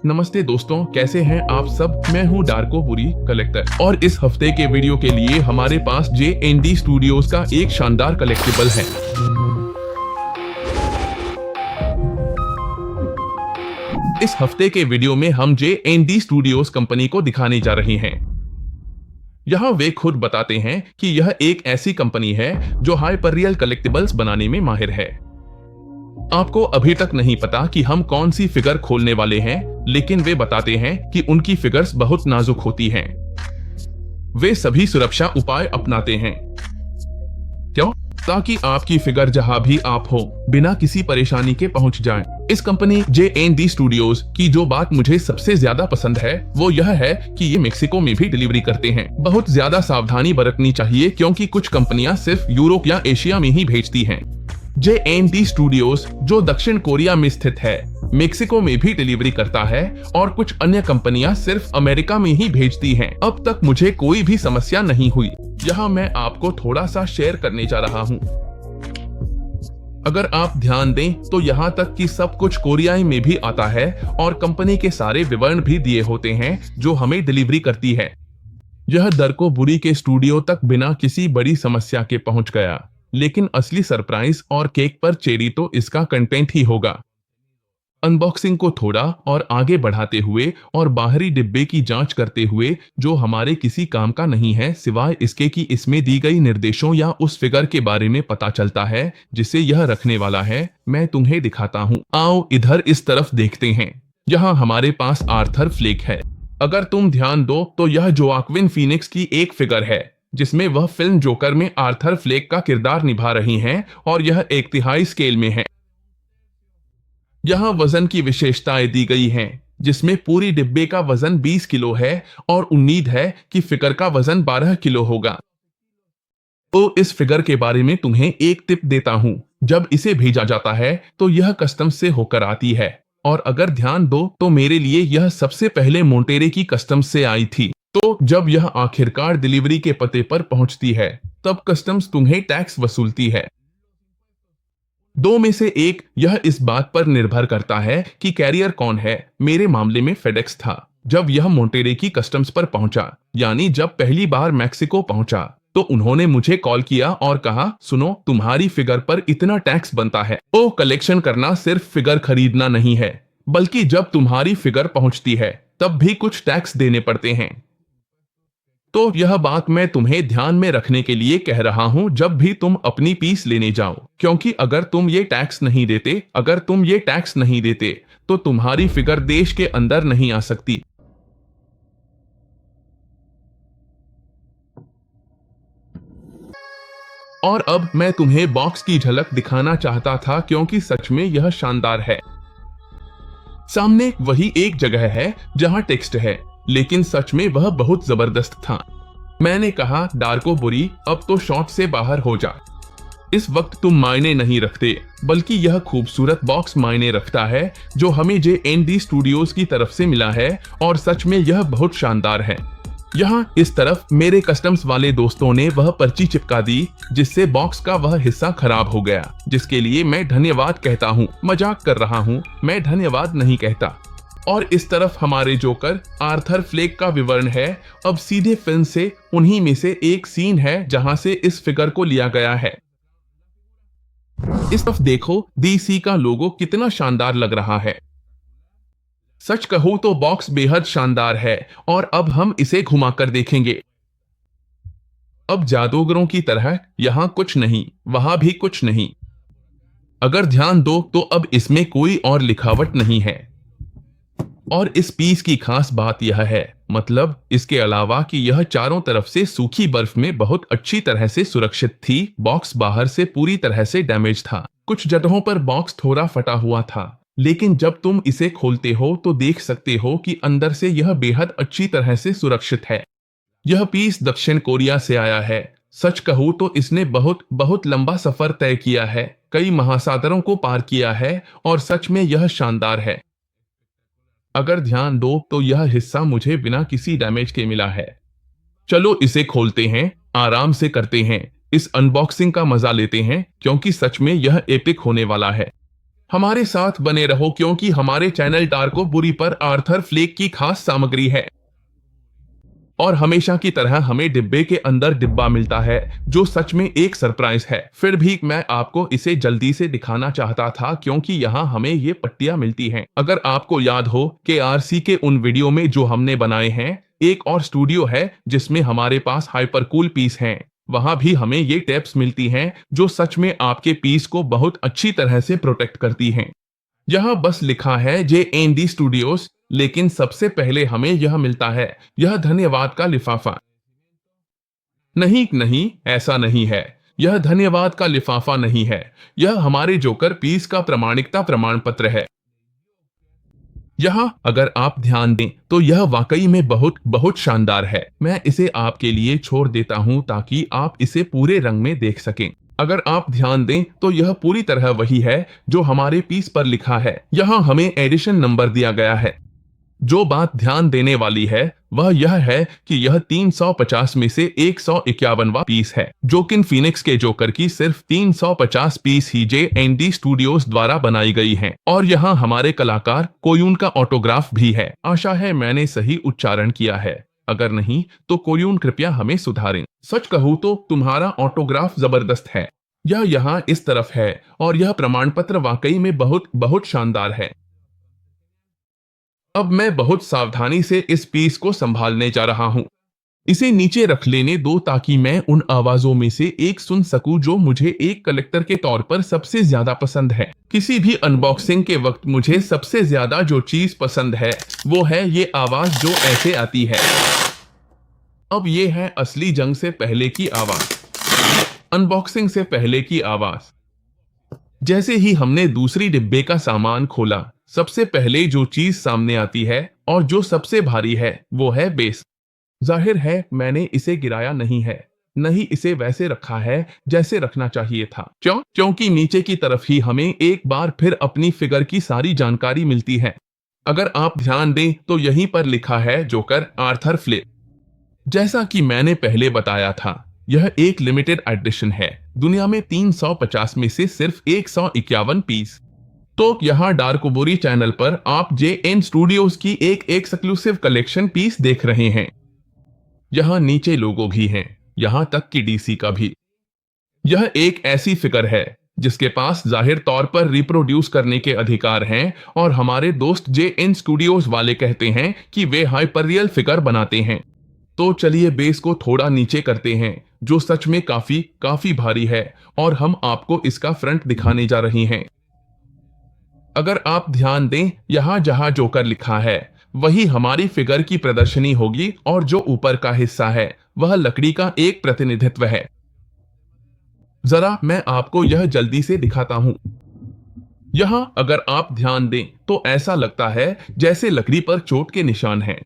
नमस्ते दोस्तों, कैसे हैं आप सब। मैं हूं डार्को बुरी कलेक्टर और इस हफ्ते के वीडियो के लिए हमारे पास JND स्टूडियोज का एक शानदार कलेक्टिबल है। इस हफ्ते के वीडियो में हम JND स्टूडियोज कंपनी को दिखाने जा रहे हैं। यहाँ वे खुद बताते हैं कि यह एक ऐसी कंपनी है जो हाइपर रियल कलेक्टिबल्स बनाने में माहिर है। आपको अभी तक नहीं पता कि हम कौन सी फिगर खोलने वाले हैं, लेकिन वे बताते हैं कि उनकी फिगर्स बहुत नाजुक होती हैं। वे सभी सुरक्षा उपाय अपनाते हैं। क्यों? ताकि आपकी फिगर जहां भी आप हो, बिना किसी परेशानी के पहुंच जाए। इस कंपनी JND स्टूडियोज की जो बात मुझे सबसे ज्यादा पसंद है वो यह है कि ये मेक्सिको में भी डिलीवरी करते हैं। बहुत ज्यादा सावधानी बरतनी चाहिए क्योंकि कुछ कंपनियां सिर्फ यूरोप या एशिया में ही भेजती हैं। JND स्टूडियोज जो दक्षिण कोरिया में स्थित है, मेक्सिको में भी डिलीवरी करता है और कुछ अन्य कंपनियां सिर्फ अमेरिका में ही भेजती हैं। अब तक मुझे कोई भी समस्या नहीं हुई। यहाँ मैं आपको थोड़ा सा शेयर करने जा रहा हूँ। अगर आप ध्यान दें तो यहाँ तक कि सब कुछ कोरियाई में भी आता है और कंपनी के सारे विवरण भी दिए होते हैं जो हमें डिलीवरी करती है। यह दरको बुरी के स्टूडियो तक बिना किसी बड़ी समस्या के पहुंच गया, लेकिन असली सरप्राइज और केक पर चेरी तो इसका कंटेंट ही होगा। अनबॉक्सिंग को थोड़ा और आगे बढ़ाते हुए और बाहरी डिब्बे की जांच करते हुए, जो हमारे किसी काम का नहीं है सिवाय इसके कि इसमें दी गई निर्देशों या उस फिगर के बारे में पता चलता है जिसे यह रखने वाला है, मैं तुम्हें दिखाता हूँ। आओ इधर इस तरफ देखते हैं। यहाँ हमारे पास आर्थर फ्लेक है। अगर तुम ध्यान दो तो यह जोआक्विन फीनिक्स की एक फिगर है जिसमें वह फिल्म जोकर में आर्थर फ्लेक का किरदार निभा रही हैं और यह 1/3 स्केल में है। यहाँ वजन की विशेषताएं दी गई हैं जिसमें पूरी डिब्बे का वजन 20 किलो है और उम्मीद है कि फिगर का वजन 12 किलो होगा। तो इस फिगर के बारे में तुम्हें एक टिप देता हूं। जब इसे भेजा जाता है तो यह कस्टम से होकर आती है और अगर ध्यान दो तो मेरे लिए यह सबसे पहले मोंटेरे की कस्टम से आई थी। तो जब यह आखिरकार डिलीवरी के पते पर पहुंचती है तब कस्टम्स तुम्हें टैक्स वसूलती है। दो में से एक, यह इस बात पर निर्भर करता है कि कैरियर कौन है। मेरे मामले में फेडेक्स था। जब यह मोंटेरे की कस्टम्स पर पहुंचा, यानी जब पहली बार मैक्सिको पहुंचा, तो उन्होंने मुझे कॉल किया और कहा, सुनो तुम्हारी फिगर पर इतना टैक्स बनता है। ओ, कलेक्शन करना सिर्फ फिगर खरीदना नहीं है, बल्कि जब तुम्हारी फिगर पहुंचती है तब भी कुछ टैक्स देने पड़ते हैं। तो यह बात मैं तुम्हें ध्यान में रखने के लिए कह रहा हूं जब भी तुम अपनी पीस लेने जाओ, क्योंकि अगर तुम ये टैक्स नहीं देते तो तुम्हारी फिगर देश के अंदर नहीं आ सकती। और अब मैं तुम्हें बॉक्स की झलक दिखाना चाहता था क्योंकि सच में यह शानदार है। सामने वही एक जगह है जहां टेक्स्ट है, लेकिन सच में वह बहुत जबरदस्त था। मैंने कहा, डार्को बुरी, अब तो शॉट से बाहर हो जा। इस वक्त तुम मायने नहीं रखते, बल्कि यह खूबसूरत बॉक्स मायने रखता है जो हमें JND स्टूडियोज की तरफ से मिला है और सच में यह बहुत शानदार है। यहाँ इस तरफ मेरे कस्टम्स वाले दोस्तों ने वह पर्ची चिपका दी जिससे बॉक्स का वह हिस्सा खराब हो गया, जिसके लिए मैं धन्यवाद कहता हूँ। मजाक कर रहा हूँ, मैं धन्यवाद नहीं कहता। और इस तरफ हमारे जोकर आर्थर फ्लेक का विवरण है। अब सीधे फिल्म से उन्हीं में से एक सीन है जहां से इस फिगर को लिया गया है। इस तरफ देखो, DC का लोगो कितना शानदार लग रहा है। सच कहूं तो बॉक्स बेहद शानदार है और अब हम इसे घुमाकर देखेंगे। अब जादूगरों की तरह यहां कुछ नहीं, वहां भी कुछ नहीं। अगर ध्यान दो तो अब इसमें कोई और लिखावट नहीं है। और इस पीस की खास बात यह है, मतलब इसके अलावा कि यह चारों तरफ से सूखी बर्फ में बहुत अच्छी तरह से सुरक्षित थी, बॉक्स बाहर से पूरी तरह से डैमेज था। कुछ जगहों पर बॉक्स थोड़ा फटा हुआ था, लेकिन जब तुम इसे खोलते हो तो देख सकते हो कि अंदर से यह बेहद अच्छी तरह से सुरक्षित है। यह पीस दक्षिण कोरिया से आया है। सच कहूं तो इसने बहुत लंबा सफर तय किया है, कई महासागरों को पार किया है और सच में यह शानदार है। अगर ध्यान दो तो यह हिस्सा मुझे बिना किसी डैमेज के मिला है। चलो इसे खोलते हैं, आराम से करते हैं, इस अनबॉक्सिंग का मजा लेते हैं क्योंकि सच में यह एपिक होने वाला है। हमारे साथ बने रहो क्योंकि हमारे चैनल डार्को बुरी पर आर्थर फ्लेक की खास सामग्री है। और हमेशा की तरह हमें डिब्बे के अंदर डिब्बा मिलता है जो सच में एक सरप्राइज है। फिर भी मैं आपको इसे जल्दी से दिखाना चाहता था क्योंकि यहाँ हमें ये पट्टियां मिलती हैं। अगर आपको याद हो कि आरसी के उन वीडियो में जो हमने बनाए हैं, एक और स्टूडियो है जिसमें हमारे पास हाइपरकूल पीस हैं, वहां भी हमें ये टेप्स मिलती हैं जो सच में आपके पीस को बहुत अच्छी तरह से प्रोटेक्ट करती हैं। यहाँ बस लिखा है JND स्टूडियोज, लेकिन सबसे पहले हमें यह मिलता है, यह धन्यवाद का लिफाफा। नहीं नहीं, ऐसा नहीं है, यह धन्यवाद का लिफाफा नहीं है, यह हमारे जोकर पीस का प्रामाणिकता प्रमाण पत्र है। यहाँ अगर आप ध्यान दें तो यह वाकई में बहुत बहुत शानदार है। मैं इसे आपके लिए छोड़ देता हूँ ताकि आप इसे पूरे रंग में देख सकें। अगर आप ध्यान दें तो यह पूरी तरह वही है जो हमारे पीस पर लिखा है। यहाँ हमें एडिशन नंबर दिया गया है। जो बात ध्यान देने वाली है वह यह है कि यह 350 में से 151वां पीस है। जोकिन फीनिक्स के जोकर की सिर्फ 350 पीस ही JND स्टूडियोज द्वारा बनाई गई हैं। और यहाँ हमारे कलाकार कोयून का ऑटोग्राफ भी है। आशा है मैंने सही उच्चारण किया है, अगर नहीं तो कोयून कृपया हमें सुधारें। सच कहूँ तो तुम्हारा ऑटोग्राफ जबरदस्त है। यह यहाँ इस तरफ है और यह प्रमाण पत्र वाकई में बहुत बहुत शानदार है। अब मैं बहुत सावधानी से इस पीस को संभालने जा रहा हूँ। इसे नीचे रख लेने दो ताकि मैं उन आवाजों में से एक सुन सकूं जो मुझे एक कलेक्टर के तौर पर सबसे ज्यादा पसंद है। किसी भी अनबॉक्सिंग के वक्त मुझे सबसे ज्यादा जो चीज पसंद है वो है ये आवाज जो ऐसे आती है। अब ये है असली जंग से पहले की आवाज, अनबॉक्सिंग से पहले की आवाज। जैसे ही हमने दूसरी डिब्बे का सामान खोला, सबसे पहले जो चीज सामने आती है और जो सबसे भारी है वो है बेस। जाहिर है मैंने इसे गिराया नहीं है, नहीं इसे वैसे रखा है जैसे रखना चाहिए था। क्योंकि नीचे की तरफ ही हमें एक बार फिर अपनी फिगर की सारी जानकारी मिलती है। अगर आप ध्यान दें तो यहीं पर लिखा है जोकर आर्थर फ्लेक। जैसा कि मैंने पहले बताया था, यह एक लिमिटेड एडिशन है। दुनिया में 350 में से सिर्फ 151 पीस। तो यहाँ डार्कोबोरी चैनल पर आप JN स्टूडियोज की एक एक्सक्लूसिव कलेक्शन पीस देख रहे हैं। यहाँ नीचे लोगो भी हैं, यहाँ तक कि DC का भी। यह एक ऐसी फिगर है जिसके पास जाहिर तौर पर रिप्रोड्यूस करने के अधिकार हैं और हमारे दोस्त JN स्टूडियोज वाले कहते हैं कि वे हाइपररियल फिगर बनाते हैं। तो चलिए बेस को थोड़ा नीचे करते हैं जो सच में काफी भारी है और हम आपको इसका फ्रंट दिखाने जा रहे हैं। अगर आप ध्यान दें, यहाँ जहां जोकर लिखा है वही हमारी फिगर की प्रदर्शनी होगी और जो ऊपर का हिस्सा है वह लकड़ी का एक प्रतिनिधित्व है। जरा मैं आपको यह जल्दी से दिखाता हूं। यहाँ अगर आप ध्यान दें तो ऐसा लगता है जैसे लकड़ी पर चोट के निशान हैं।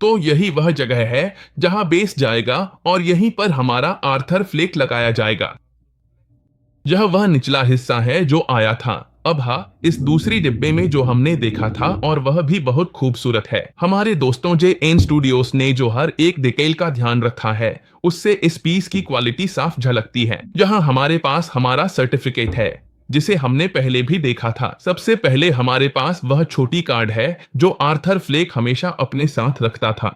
तो यही वह जगह है जहां बेस जाएगा और यहीं पर हमारा आर्थर फ्लेक लगाया जाएगा। यह वह निचला हिस्सा है जो आया था। अब हाँ, इस दूसरी डिब्बे में जो हमने देखा था और वह भी बहुत खूबसूरत है। हमारे दोस्तों JN स्टूडियोज ने जो हर एक डिटेल का ध्यान रखा है उससे इस पीस की क्वालिटी साफ झलकती है। यहाँ हमारे पास हमारा सर्टिफिकेट है जिसे हमने पहले भी देखा था। सबसे पहले हमारे पास वह छोटी कार्ड है जो आर्थर फ्लेक हमेशा अपने साथ रखता था।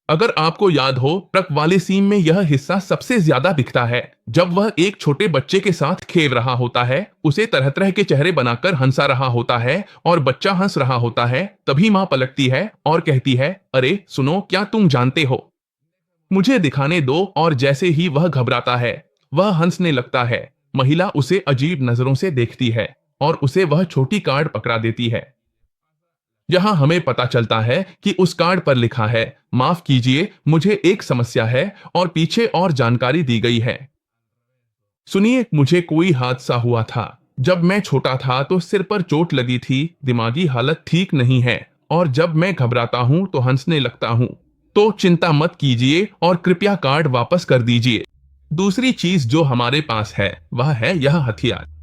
अगर आपको याद हो, ट्रक वाले सीन में यह हिस्सा सबसे ज्यादा दिखता है जब वह एक छोटे बच्चे के साथ खेल रहा होता है, उसे तरह तरह के चेहरे बनाकर हंसा रहा होता है और बच्चा हंस रहा होता है। तभी माँ पलटती है और कहती है, अरे सुनो, क्या तुम जानते हो, मुझे दिखाने दो। और जैसे ही वह घबराता है वह हंसने लगता है। महिला उसे अजीब नजरों से देखती है और उसे वह छोटी कार्ड पकड़ा देती है। यहाँ हमें पता चलता है कि उस कार्ड पर लिखा है, माफ कीजिए मुझे एक समस्या है, और पीछे और जानकारी दी गई है। सुनिए, मुझे कोई हादसा हुआ था जब मैं छोटा था तो सिर पर चोट लगी थी, दिमागी हालत ठीक नहीं है और जब मैं घबराता हूं तो हंसने लगता हूं। तो चिंता मत कीजिए और कृपया कार्ड वापस कर दीजिए। दूसरी चीज जो हमारे पास है वह है यह हथियार।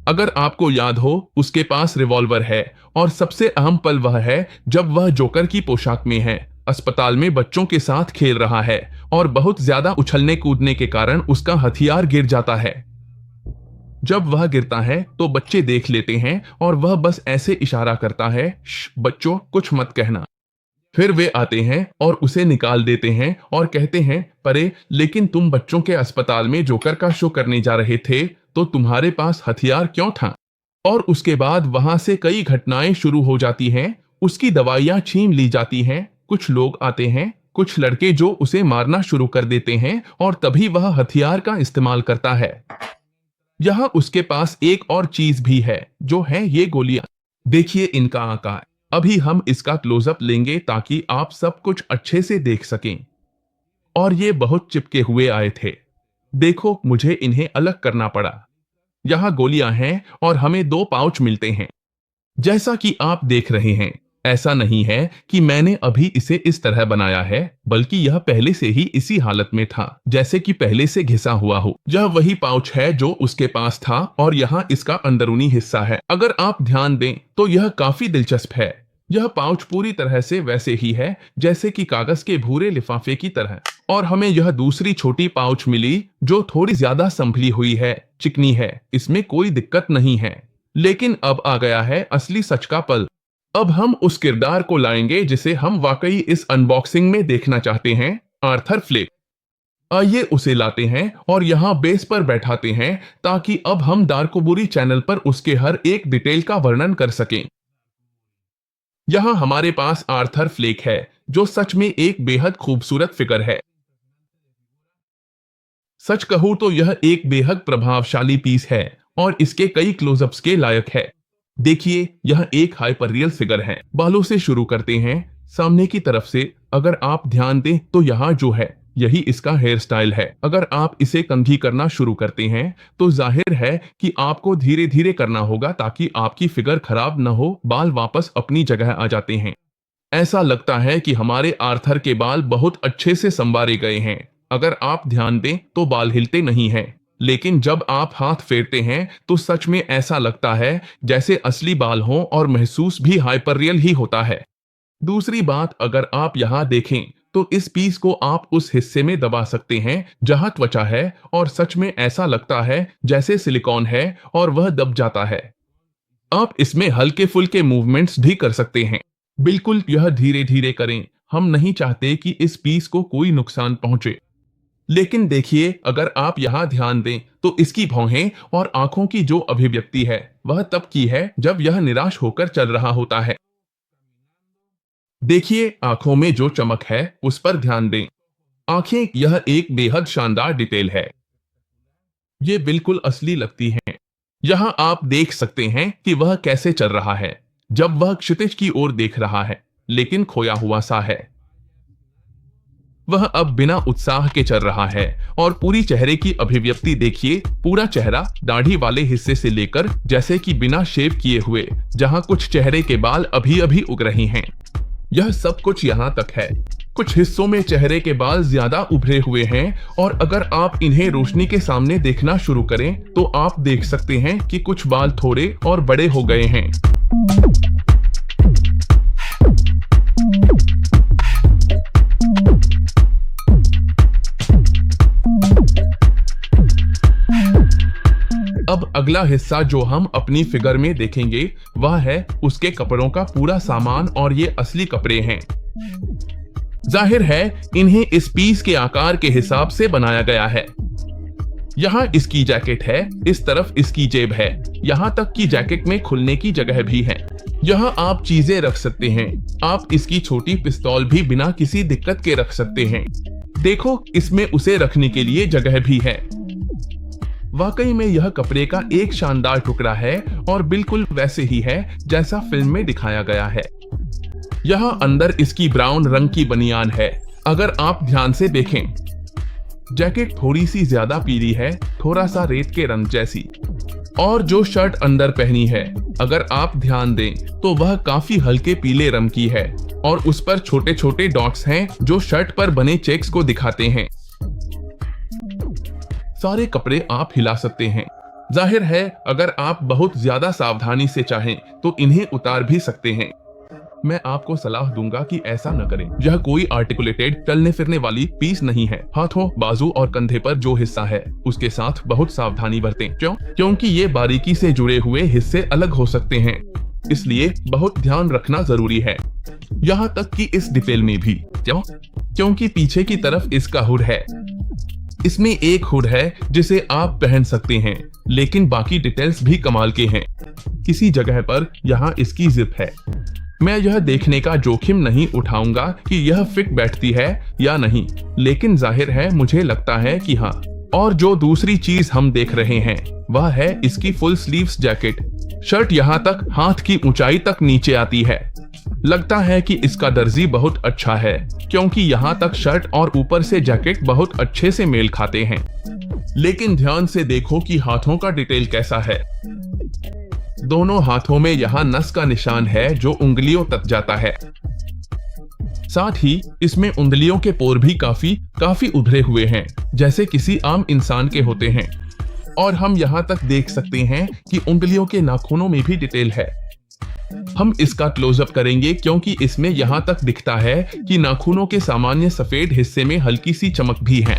अगर आपको याद हो, उसके पास रिवॉल्वर है और सबसे अहम पल वह है जब वह जोकर की पोशाक में है, अस्पताल में बच्चों के साथ खेल रहा है और बहुत ज्यादा उछलने कूदने के कारण उसका हथियार गिर जाता है। जब वह गिरता है तो बच्चे देख लेते हैं और वह बस ऐसे इशारा करता है, बच्चों कुछ मत कहना। फिर वे आते हैं और उसे निकाल देते हैं और कहते हैं, परे लेकिन तुम बच्चों के अस्पताल में जोकर का शो करने जा रहे थे तो तुम्हारे पास हथियार क्यों था? और उसके बाद वहां से कई घटनाएं शुरू हो जाती हैं। उसकी दवाइयां छीन ली जाती हैं, कुछ लोग आते हैं, कुछ लड़के जो उसे मारना शुरू कर देते हैं और तभी वह हथियार का इस्तेमाल करता है। यहाँ उसके पास एक और चीज भी है जो है ये गोलियां। देखिए इनका आकार। अभी हम इसका क्लोजअप लेंगे ताकि आप सब कुछ अच्छे से देख सकें। और ये बहुत चिपके हुए आए थे। देखो मुझे इन्हें अलग करना पड़ा। यहाँ गोलियां हैं और हमें 2 पाउच मिलते हैं। जैसा कि आप देख रहे हैं, ऐसा नहीं है कि मैंने अभी इसे इस तरह बनाया है, बल्कि यह पहले से ही इसी हालत में था जैसे कि पहले से घिसा हुआ हो। यह वही पाउच है जो उसके पास था और यहाँ इसका अंदरूनी हिस्सा है। अगर आप ध्यान दें तो यह काफी दिलचस्प है। यह पाउच पूरी तरह से वैसे ही है जैसे कि कागज के भूरे लिफाफे की तरह। और हमें यह दूसरी छोटी पाउच मिली जो थोड़ी ज्यादा संभली हुई है, चिकनी है, इसमें कोई दिक्कत नहीं है। लेकिन अब आ गया है असली सच का पल। अब हम उस किरदार को लाएंगे जिसे हम वाकई इस अनबॉक्सिंग में देखना चाहते हैं, आर्थर फ्लेक। आइए उसे लाते हैं और यहाँ बेस पर बैठाते हैं ताकि अब हम दारकोबुरी चैनल पर उसके हर एक डिटेल का वर्णन कर सकें। यहाँ हमारे पास आर्थर फ्लेक है जो सच में एक बेहद खूबसूरत फिगर है। सच कहूं तो यह एक बेहद प्रभावशाली पीस है और इसके कई क्लोजअप्स के लायक है। देखिए यह एक हाइपर रियल फिगर है। बालों से शुरू करते हैं, सामने की तरफ से अगर आप ध्यान दें तो यहाँ जो है यही इसका हेयर स्टाइल है। अगर आप इसे कंघी करना शुरू करते हैं तो जाहिर है कि आपको धीरे धीरे करना होगा ताकि आपकी फिगर खराब न हो। बाल वापस अपनी जगह आ जाते हैं। ऐसा लगता है कि हमारे आर्थर के बाल बहुत अच्छे से संवारे गए हैं। अगर आप ध्यान दें तो बाल हिलते नहीं हैं, लेकिन जब आप हाथ फेरते हैं तो सच में ऐसा लगता है जैसे असली बाल हों और महसूस भी हाइपर रियल ही होता है। दूसरी बात, अगर आप यहाँ देखें तो इस पीस को आप उस हिस्से में दबा सकते हैं जहां त्वचा है और सच में ऐसा लगता है जैसे सिलिकॉन है और वह दब जाता है। आप इसमें हल्के फुल्के मूवमेंट्स भी कर सकते हैं। बिल्कुल यह धीरे धीरे करें, हम नहीं चाहते कि इस पीस को कोई नुकसान पहुंचे। लेकिन देखिए अगर आप यहाँ ध्यान दें तो इसकी भौहें और आंखों की जो अभिव्यक्ति है वह तब की है जब यह निराश होकर चल रहा होता है। देखिए आंखों में जो चमक है उस पर ध्यान दें। आंखें यह एक बेहद शानदार डिटेल है। ये बिल्कुल असली लगती हैं। यहाँ आप देख सकते हैं कि वह कैसे चल रहा है जब वह क्षितिज की ओर देख रहा है, लेकिन खोया हुआ सा है। वह अब बिना उत्साह के चल रहा है और पूरी चेहरे की अभिव्यक्ति देखिए। पूरा चेहरा दाढ़ी वाले हिस्से से लेकर जैसे कि बिना शेव किए हुए, जहां कुछ चेहरे के बाल अभी अभी उग रहे हैं। यह सब कुछ यहाँ तक है। कुछ हिस्सों में चेहरे के बाल ज्यादा उभरे हुए हैं और अगर आप इन्हें रोशनी के सामने देखना शुरू करें तो आप देख सकते हैं कि कुछ बाल थोड़े और बड़े हो गए हैं। अब अगला हिस्सा जो हम अपनी फिगर में देखेंगे वह है उसके कपड़ों का पूरा सामान, और ये असली कपड़े हैं। जाहिर है इन्हें इस पीस के आकार के हिसाब से बनाया गया है। यहाँ इसकी जैकेट है, इस तरफ इसकी जेब है, यहाँ तक कि जैकेट में खुलने की जगह भी है। यहाँ आप चीजें रख सकते हैं। आप इसकी छोटी पिस्तौल भी बिना किसी दिक्कत के रख सकते हैं। देखो इसमें उसे रखने के लिए जगह भी है। वाकई में यह कपड़े का एक शानदार टुकड़ा है और बिल्कुल वैसे ही है जैसा फिल्म में दिखाया गया है। यहाँ अंदर इसकी ब्राउन रंग की बनियान है। अगर आप ध्यान से देखें, जैकेट थोड़ी सी ज्यादा पीली है, थोड़ा सा रेत के रंग जैसी। और जो शर्ट अंदर पहनी है, अगर आप ध्यान दें तो वह काफी हल्के पीले रंग की है और उस पर छोटे छोटे डॉट्स हैं जो शर्ट पर बने चेक्स को दिखाते हैं। सारे कपड़े आप हिला सकते हैं। जाहिर है अगर आप बहुत ज्यादा सावधानी से चाहें तो इन्हें उतार भी सकते हैं। मैं आपको सलाह दूंगा कि ऐसा न करें। यह कोई आर्टिकुलेटेड चलने फिरने वाली पीस नहीं है। हाथों, बाजू और कंधे पर जो हिस्सा है उसके साथ बहुत सावधानी बरतें। क्योंकि ये बारीकी से जुड़े हुए हिस्से अलग हो सकते हैं, इसलिए बहुत ध्यान रखना जरूरी है। यहाँ तक कि इस डिटेल में भी। क्योंकि पीछे की तरफ इसका हुड है। इसमें एक हुड है जिसे आप पहन सकते हैं, लेकिन बाकी डिटेल्स भी कमाल के हैं। किसी जगह पर यहाँ इसकी जिप है। मैं यह देखने का जोखिम नहीं उठाऊंगा कि यह फिट बैठती है या नहीं, लेकिन जाहिर है मुझे लगता है कि हाँ। और जो दूसरी चीज हम देख रहे हैं वह है इसकी फुल स्लीव्स जैकेट। शर्ट यहाँ तक हाथ की ऊंचाई तक नीचे आती है। लगता है कि इसका दर्जी बहुत अच्छा है, क्योंकि यहाँ तक शर्ट और ऊपर से जैकेट बहुत अच्छे से मेल खाते हैं। लेकिन ध्यान से देखो कि हाथों का डिटेल कैसा है। दोनों हाथों में यहाँ नस का निशान है जो उंगलियों तक जाता है। साथ ही इसमें उंगलियों के पोर भी काफी उभरे हुए हैं, जैसे किसी आम इंसान के होते हैं। और हम यहाँ तक देख सकते हैं कि उंगलियों के नाखूनों में भी डिटेल है। हम इसका क्लोजअप करेंगे क्योंकि इसमें यहाँ तक दिखता है कि नाखूनों के सामान्य सफेद हिस्से में हल्की सी चमक भी है।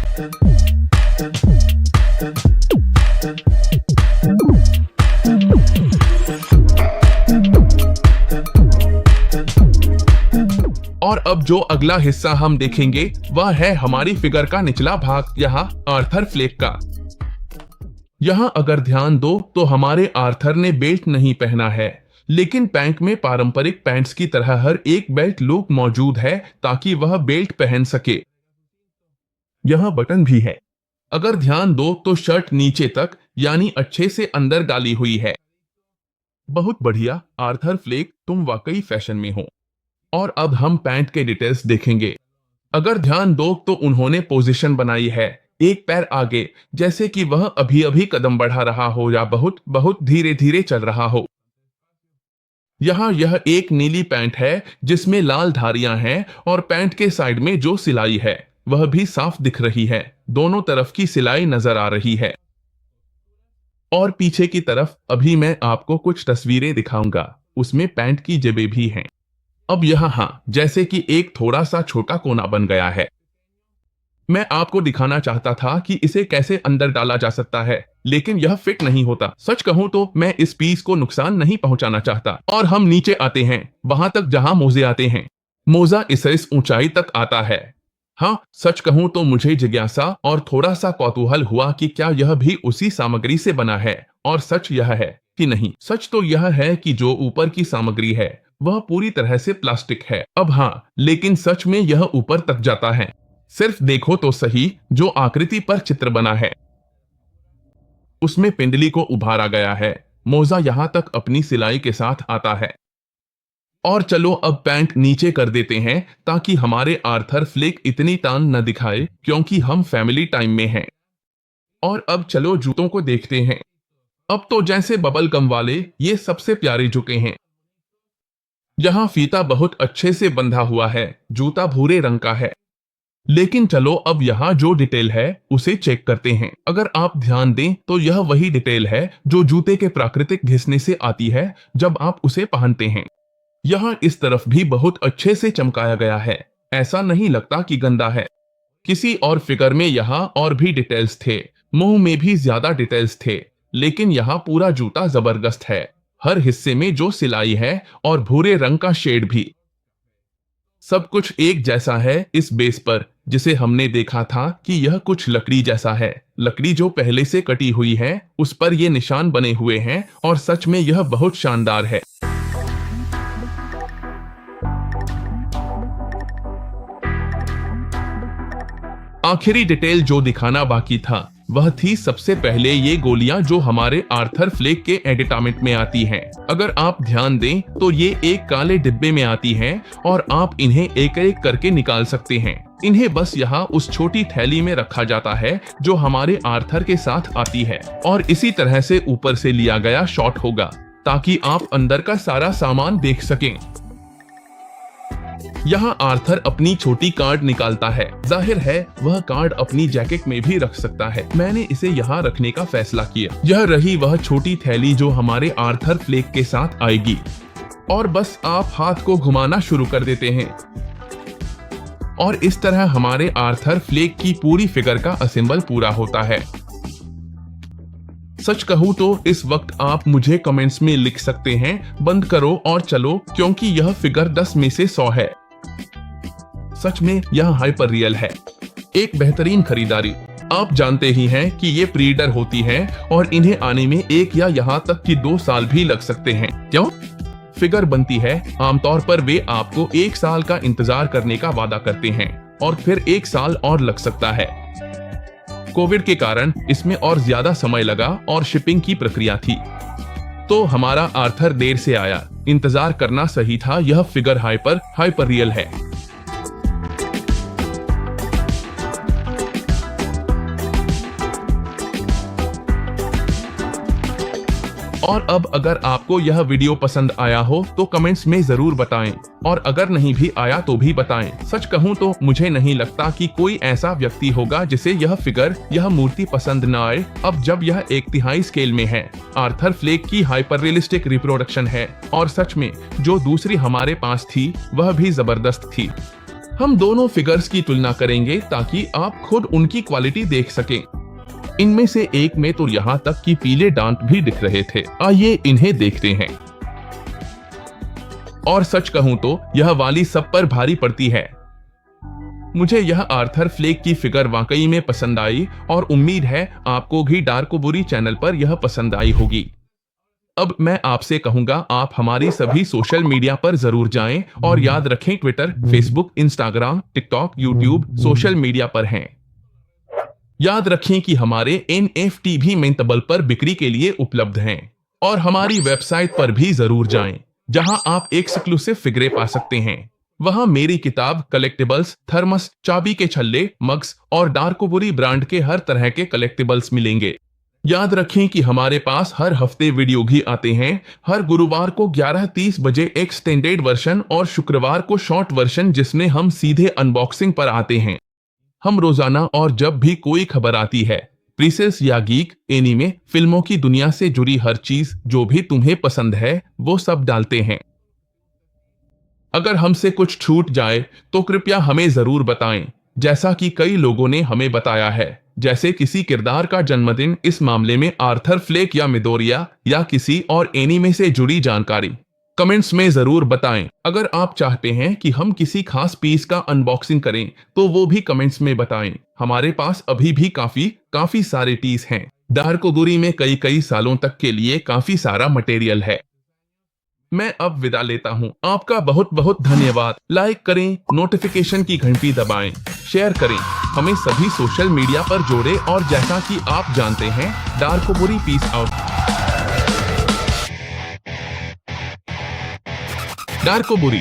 और अब जो अगला हिस्सा हम देखेंगे वह है हमारी फिगर का निचला भाग, यहाँ आर्थर फ्लेक का। यहाँ अगर ध्यान दो तो हमारे आर्थर ने बेल्ट नहीं पहना है, लेकिन पैंट में पारंपरिक पैंट्स की तरह हर एक बेल्ट लूप मौजूद है ताकि वह बेल्ट पहन सके। यहाँ बटन भी है। अगर ध्यान दो तो शर्ट नीचे तक यानी अच्छे से अंदर डाली हुई है। बहुत बढ़िया आर्थर फ्लेक, तुम वाकई फैशन में हो। और अब हम पैंट के डिटेल्स देखेंगे। अगर ध्यान दो तो उन्होंने पोजीशन बनाई है, एक पैर आगे, जैसे कि वह अभी अभी कदम बढ़ा रहा हो या बहुत बहुत धीरे धीरे चल रहा हो। यहाँ यह एक नीली पैंट है जिसमें लाल धारियां हैं और पैंट के साइड में जो सिलाई है वह भी साफ दिख रही है। दोनों तरफ की सिलाई नजर आ रही है। और पीछे की तरफ अभी मैं आपको कुछ तस्वीरें दिखाऊंगा, उसमें पैंट की जेबें भी हैं। अब यहाँ हाँ, जैसे कि एक थोड़ा सा छोटा कोना बन गया है। मैं आपको दिखाना चाहता था कि इसे कैसे अंदर डाला जा सकता है, लेकिन यह फिट नहीं होता। सच कहूं तो मैं इस पीस को नुकसान नहीं पहुंचाना चाहता। और हम नीचे आते हैं, वहां तक जहां मोजे आते हैं। मोजा इस ऊंचाई तक आता है। हाँ, सच कहूं तो मुझे जिज्ञासा और थोड़ा सा कौतूहल हुआ कि क्या यह भी उसी सामग्री से बना है, और सच यह है कि नहीं। सच तो यह है कि जो ऊपर की सामग्री है वह पूरी तरह से प्लास्टिक है। अब हाँ, लेकिन सच में यह ऊपर तक जाता है। सिर्फ देखो तो सही, जो आकृति पर चित्र बना है उसमें पिंडली को उभारा गया है। मोजा यहां तक अपनी सिलाई के साथ आता है। और चलो अब पैंट नीचे कर देते हैं ताकि हमारे आर्थर फ्लेक इतनी तान न दिखाए, क्योंकि हम फैमिली टाइम में हैं। और अब चलो जूतों को देखते हैं। अब तो जैसे बबल गम वाले ये सबसे प्यारे जूते हैं। यहाँ फीता बहुत अच्छे से बंधा हुआ है। जूता भूरे रंग का है। लेकिन चलो अब यहाँ जो डिटेल है उसे चेक करते हैं। अगर आप ध्यान दें तो यह वही डिटेल है जो जूते के प्राकृतिक घिसने से आती है जब आप उसे पहनते हैं। यहाँ इस तरफ भी बहुत अच्छे से चमकाया गया है। ऐसा नहीं लगता कि गंदा है। किसी और फिगर में यहाँ और भी डिटेल्स थे, मुंह में भी ज्यादा डिटेल्स थे, लेकिन यहाँ पूरा जूता जबरदस्त है। हर हिस्से में जो सिलाई है और भूरे रंग का शेड भी, सब कुछ एक जैसा है इस बेस पर, जिसे हमने देखा था कि यह कुछ लकड़ी जैसा है। लकड़ी जो पहले से कटी हुई है उस पर ये निशान बने हुए हैं और सच में यह बहुत शानदार है। आखिरी डिटेल जो दिखाना बाकी था वह थी सबसे पहले ये गोलियां जो हमारे आर्थर फ्लेक के एडिटामेंट में आती हैं। अगर आप ध्यान दें तो ये एक काले डिब्बे में आती हैं और आप इन्हें एक एक करके निकाल सकते हैं। इन्हें बस यहाँ उस छोटी थैली में रखा जाता है जो हमारे आर्थर के साथ आती है, और इसी तरह से ऊपर से लिया गया शॉट होगा ताकि आप अंदर का सारा सामान देख सकें। यहाँ आर्थर अपनी छोटी कार्ड निकालता है। जाहिर है वह कार्ड अपनी जैकेट में भी रख सकता है। मैंने इसे यहाँ रखने का फैसला किया। यह रही वह छोटी थैली जो हमारे आर्थर फ्लेक के साथ आएगी। और बस आप हाथ को घुमाना शुरू कर देते हैं और इस तरह हमारे आर्थर फ्लेक की पूरी फिगर का असेंबल पूरा होता है। सच कहूं तो इस वक्त आप मुझे कमेंट्स में लिख सकते हैं बंद करो और चलो, क्योंकि यह फिगर 10 में से 100 है। सच में यह हाइपर रियल है, एक बेहतरीन खरीदारी। आप जानते ही हैं कि ये प्रीडर होती हैं और इन्हें आने में 1 या यहाँ तक कि 2 साल भी लग सकते हैं। क्यों? फिगर बनती है, आमतौर पर वे आपको 1 साल का इंतजार करने का वादा करते हैं और फिर 1 साल और लग सकता है। कोविड के कारण इसमें और ज्यादा समय लगा और शिपिंग की प्रक्रिया थी, तो हमारा आर्थर देर से आया। इंतजार करना सही था, यह फिगर हाइपर रियल है। और अब अगर आपको यह वीडियो पसंद आया हो तो कमेंट्स में जरूर बताएं, और अगर नहीं भी आया तो भी बताएं। सच कहूं तो मुझे नहीं लगता कि कोई ऐसा व्यक्ति होगा जिसे यह मूर्ति पसंद न आए। अब जब यह 1/3 स्केल में है, आर्थर फ्लेक की हाइपर रियलिस्टिक रिप्रोडक्शन है, और सच में जो दूसरी हमारे पास थी वह भी जबरदस्त थी। हम दोनों फिगर्स की तुलना करेंगे ताकि आप खुद उनकी क्वालिटी देख सकें। इनमें से एक में तो यहाँ तक कि पीले दांत भी दिख रहे थे। आइए इन्हें देखते हैं। और सच कहूं तो यह वाली सब पर भारी पड़ती है। मुझे यह आर्थर फ्लेक की फिगर वाकई में पसंद आई और उम्मीद है आपको भी डार्कोबुरी चैनल पर यह पसंद आई होगी। अब मैं आपसे कहूंगा, आप हमारी सभी सोशल मीडिया पर जरूर जाएं और याद रखें Twitter, Facebook, Instagram, TikTok, YouTube social media पर हैं। याद रखें कि हमारे NFT भी मिंटेबल पर बिक्री के लिए उपलब्ध हैं, और हमारी वेबसाइट पर भी जरूर जाएं, जहां आप एक्सक्लूसिव फिगरें पा सकते हैं। वहां मेरी किताब, कलेक्टिबल्स, थर्मस, चाबी के छल्ले, मग्स और डार्कोबुरी ब्रांड के हर तरह के कलेक्टिबल्स मिलेंगे। याद रखें कि हमारे पास हर हफ्ते वीडियो भी आते हैं। हर गुरुवार को 11:30 बजे एक्सटेंडेड वर्जन और शुक्रवार को शॉर्ट वर्जन, जिसमें हम सीधे अनबॉक्सिंग पर आते हैं। हम रोजाना और जब भी कोई खबर आती है, प्रीसेस या गीक, एनीमे, फिल्मों की दुनिया से जुड़ी हर चीज जो भी तुम्हें पसंद है वो सब डालते हैं। अगर हमसे कुछ छूट जाए तो कृपया हमें जरूर बताएं, जैसा कि कई लोगों ने हमें बताया है, जैसे किसी किरदार का जन्मदिन, इस मामले में आर्थर फ्लेक या मिडोरिया, या किसी और एनीमे से जुड़ी जानकारी। कमेंट्स में जरूर बताएं। अगर आप चाहते हैं कि हम किसी खास पीस का अनबॉक्सिंग करें तो वो भी कमेंट्स में बताएं। हमारे पास अभी भी काफी सारे पीस हैं। डार्कोबुरी में कई सालों तक के लिए काफी सारा मटेरियल है। मैं अब विदा लेता हूँ। आपका बहुत बहुत धन्यवाद। लाइक करें, नोटिफिकेशन की घंटी दबाएं, शेयर करें, हमें सभी सोशल मीडिया पर जोड़ें, और जैसा कि आप जानते हैं, डार्कोबुरी पीस आउट। डार्कोबुरी।